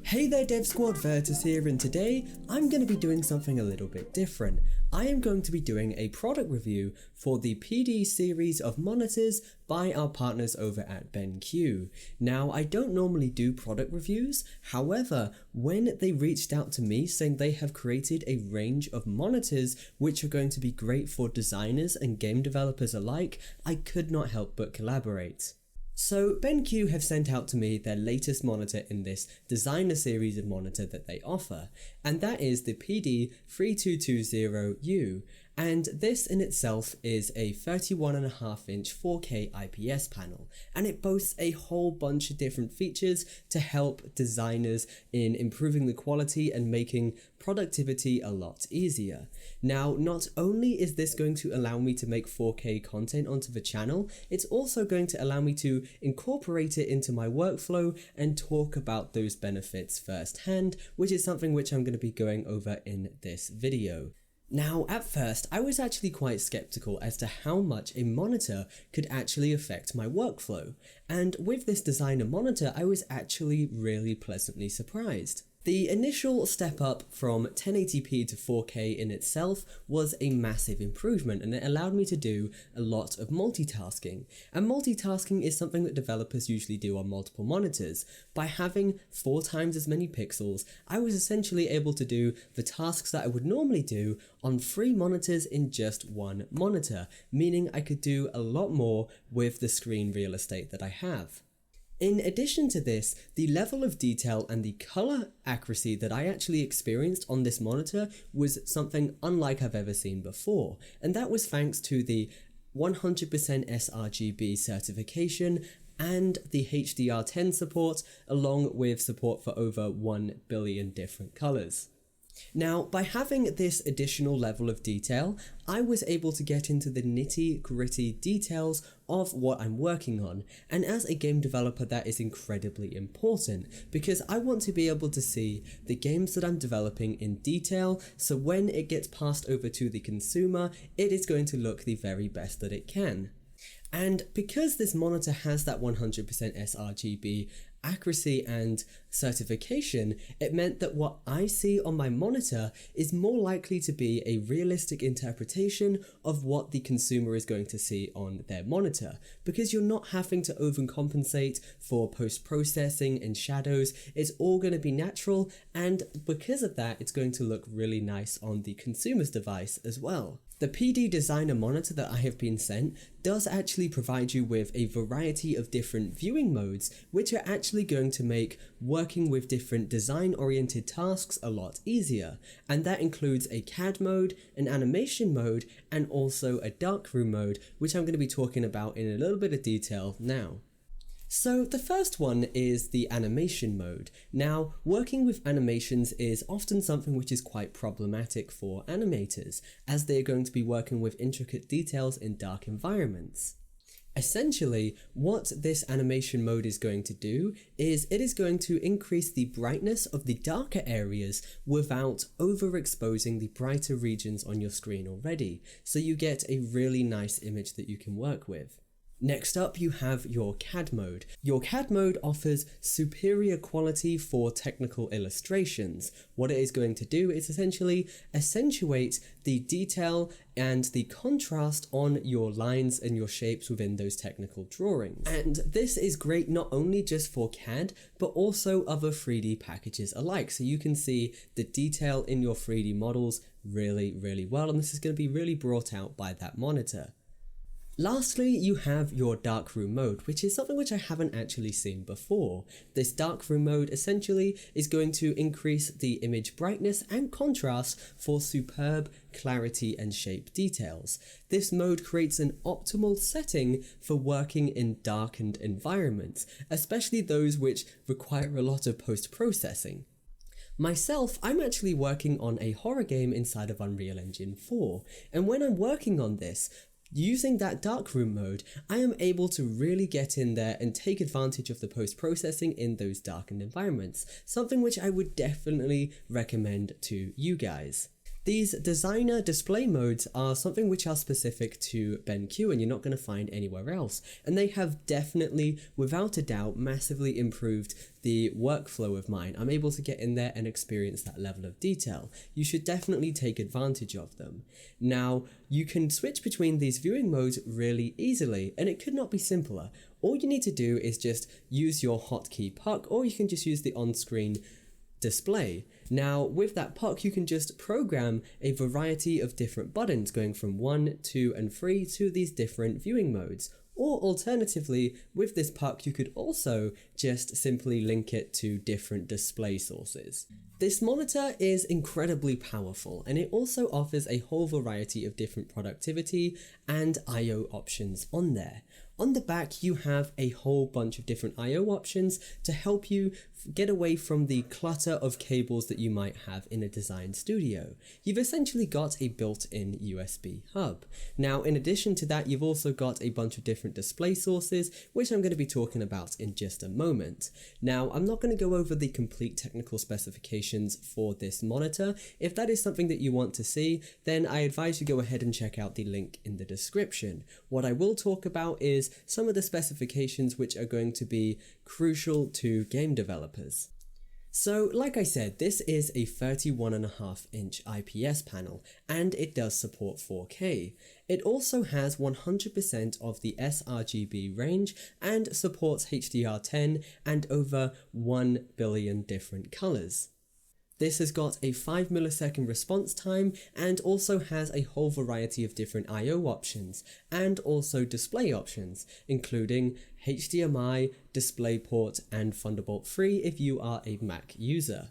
Hey there Dev Squad, Virtus here, and today I'm going to be doing something a little bit different. I am going to be doing a product review for the PD series of monitors by our partners over at BenQ. Now, I don't normally do product reviews, however, when they reached out to me saying they have created a range of monitors which are going to be great for designers and game developers alike, I could not help but collaborate. So BenQ have sent out to me their latest monitor in this designer series of monitor that they offer, and that is the PD3220U, and this in itself is a 31.5 inch 4K IPS panel, and it boasts a whole bunch of different features to help designers in improving the quality and making productivity a lot easier. Now, not only is this going to allow me to make 4K content onto the channel, it's also going to allow me to incorporate it into my workflow and talk about those benefits firsthand, which is something which I'm going to be going over in this video. Now, at first, I was actually quite skeptical as to how much a monitor could actually affect my workflow, and with this designer monitor, I was actually really pleasantly surprised. The initial step up from 1080p to 4K in itself was a massive improvement, and it allowed me to do a lot of multitasking. And multitasking is something that developers usually do on multiple monitors. By having 4 times as many pixels, I was essentially able to do the tasks that I would normally do on 3 monitors in just 1 monitor, meaning I could do a lot more with the screen real estate that I have. In addition to this, the level of detail and the color accuracy that I actually experienced on this monitor was something unlike I've ever seen before, and that was thanks to the 100% sRGB certification and the HDR10 support, along with support for over 1 billion different colors. Now, by having this additional level of detail, I was able to get into the nitty-gritty details of what I'm working on, and as a game developer that is incredibly important, because I want to be able to see the games that I'm developing in detail, so when it gets passed over to the consumer, it is going to look the very best that it can. And because this monitor has that 100% sRGB accuracy and certification, it meant that what I see on my monitor is more likely to be a realistic interpretation of what the consumer is going to see on their monitor, because you're not having to overcompensate for post-processing and shadows. It's all going to be natural, and because of that, it's going to look really nice on the consumer's device as well. The PD designer monitor that I have been sent does actually provide you with a variety of different viewing modes, which are actually going to make working with different design-oriented tasks a lot easier, and that includes a CAD mode, an animation mode, and also a darkroom mode, which I'm going to be talking about in a little bit of detail now. So the first one is the animation mode. Now, working with animations is often something which is quite problematic for animators, as they are going to be working with intricate details in dark environments. Essentially, what this animation mode is going to do is it is going to increase the brightness of the darker areas without overexposing the brighter regions on your screen already, so you get a really nice image that you can work with. Next up, you have your CAD mode. Your CAD mode offers superior quality for technical illustrations. What it is going to do is essentially accentuate the detail and the contrast on your lines and your shapes within those technical drawings. And this is great not only just for CAD, but also other 3D packages alike. So you can see the detail in your 3D models really well, and this is going to be really brought out by that monitor. Lastly, you have your darkroom mode, which is something which I haven't actually seen before. This darkroom mode essentially is going to increase the image brightness and contrast for superb clarity and shape details. This mode creates an optimal setting for working in darkened environments, especially those which require a lot of post-processing. Myself, I'm actually working on a horror game inside of Unreal Engine 4, and when I'm working on this, using that darkroom mode, I am able to really get in there and take advantage of the post-processing in those darkened environments, something which I would definitely recommend to you guys. These designer display modes are something which are specific to BenQ and you're not going to find anywhere else, and they have definitely, without a doubt, massively improved the workflow of mine. I'm able to get in there and experience that level of detail. You should definitely take advantage of them. Now, you can switch between these viewing modes really easily, and it could not be simpler. All you need to do is just use your hotkey puck, or you can just use the on-screen display. Now, with that puck, you can just program a variety of different buttons going from 1, 2, and 3 to these different viewing modes. Or alternatively, with this puck, you could also just simply link it to different display sources. This monitor is incredibly powerful, and it also offers a whole variety of different productivity and I/O options on there. On the back, you have a whole bunch of different I/O options to help you get away from the clutter of cables that you might have in a design studio. You've essentially got a built-in USB hub. Now, in addition to that, you've also got a bunch of different display sources, which I'm going to be talking about in just a moment. Now, I'm not going to go over the complete technical specifications for this monitor. If that is something that you want to see, then I advise you go ahead and check out the link in the description. What I will talk about is some of the specifications which are going to be crucial to game developers. So, like I said, this is a 31.5-inch IPS panel, and it does support 4K. It also has 100% of the sRGB range and supports HDR10 and over 1 billion different colors. This has got a 5 millisecond response time and also has a whole variety of different I/O options and also display options, including HDMI, DisplayPort, and Thunderbolt 3 if you are a Mac user.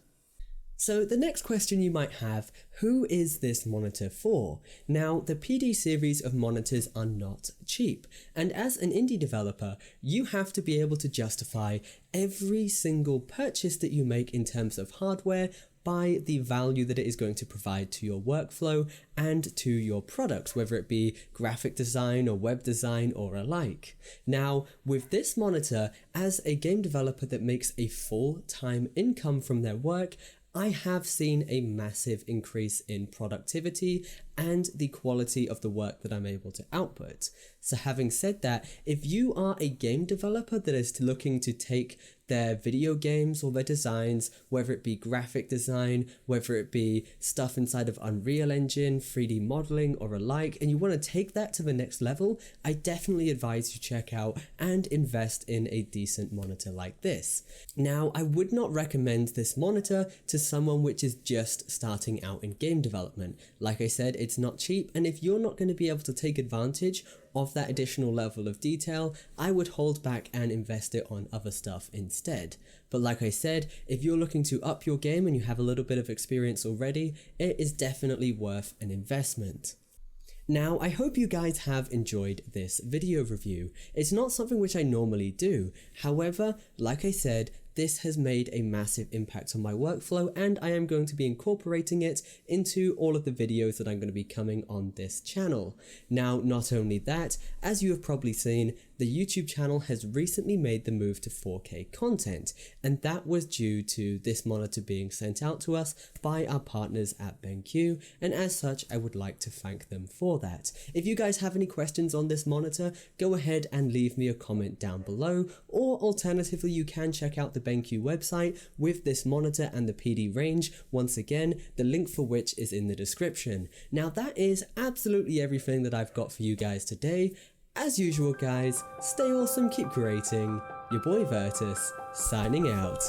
So the next question you might have, who is this monitor for? Now, the PD series of monitors are not cheap, and as an indie developer, you have to be able to justify every single purchase that you make in terms of hardware by the value that it is going to provide to your workflow and to your products, whether it be graphic design or web design or alike. Now, with this monitor, as a game developer that makes a full-time income from their work, I have seen a massive increase in productivity and the quality of the work that I'm able to output. So having said that, if you are a game developer that is looking to take their video games or their designs, whether it be graphic design, whether it be stuff inside of Unreal Engine, 3D modeling or alike, and you want to take that to the next level, I definitely advise you check out and invest in a decent monitor like this. Now, I would not recommend this monitor to someone which is just starting out in game development. Like I said, it's not cheap, and if you're not going to be able to take advantage of that additional level of detail, I would hold back and invest it on other stuff instead. But like I said, if you're looking to up your game and you have a little bit of experience already, it is definitely worth an investment. Now, I hope you guys have enjoyed this video review. It's not something which I normally do. However, like I said, this has made a massive impact on my workflow, and I am going to be incorporating it into all of the videos that I'm going to be coming on this channel. Now, not only that, as you have probably seen, the YouTube channel has recently made the move to 4K content, and that was due to this monitor being sent out to us by our partners at BenQ, and as such, I would like to thank them for that. If you guys have any questions on this monitor, go ahead and leave me a comment down below, or alternatively, you can check out the BenQ website with this monitor and the PD range, once again, the link for which is in the description. Now, that is absolutely everything that I've got for you guys today. As usual, guys, stay awesome, keep creating. Your boy Virtus, signing out.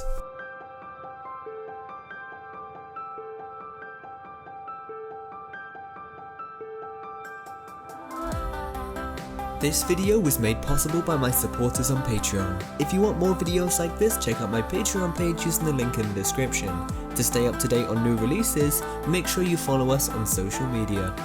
This video was made possible by my supporters on Patreon. If you want more videos like this, check out my Patreon page using the link in the description. To stay up to date on new releases, make sure you follow us on social media.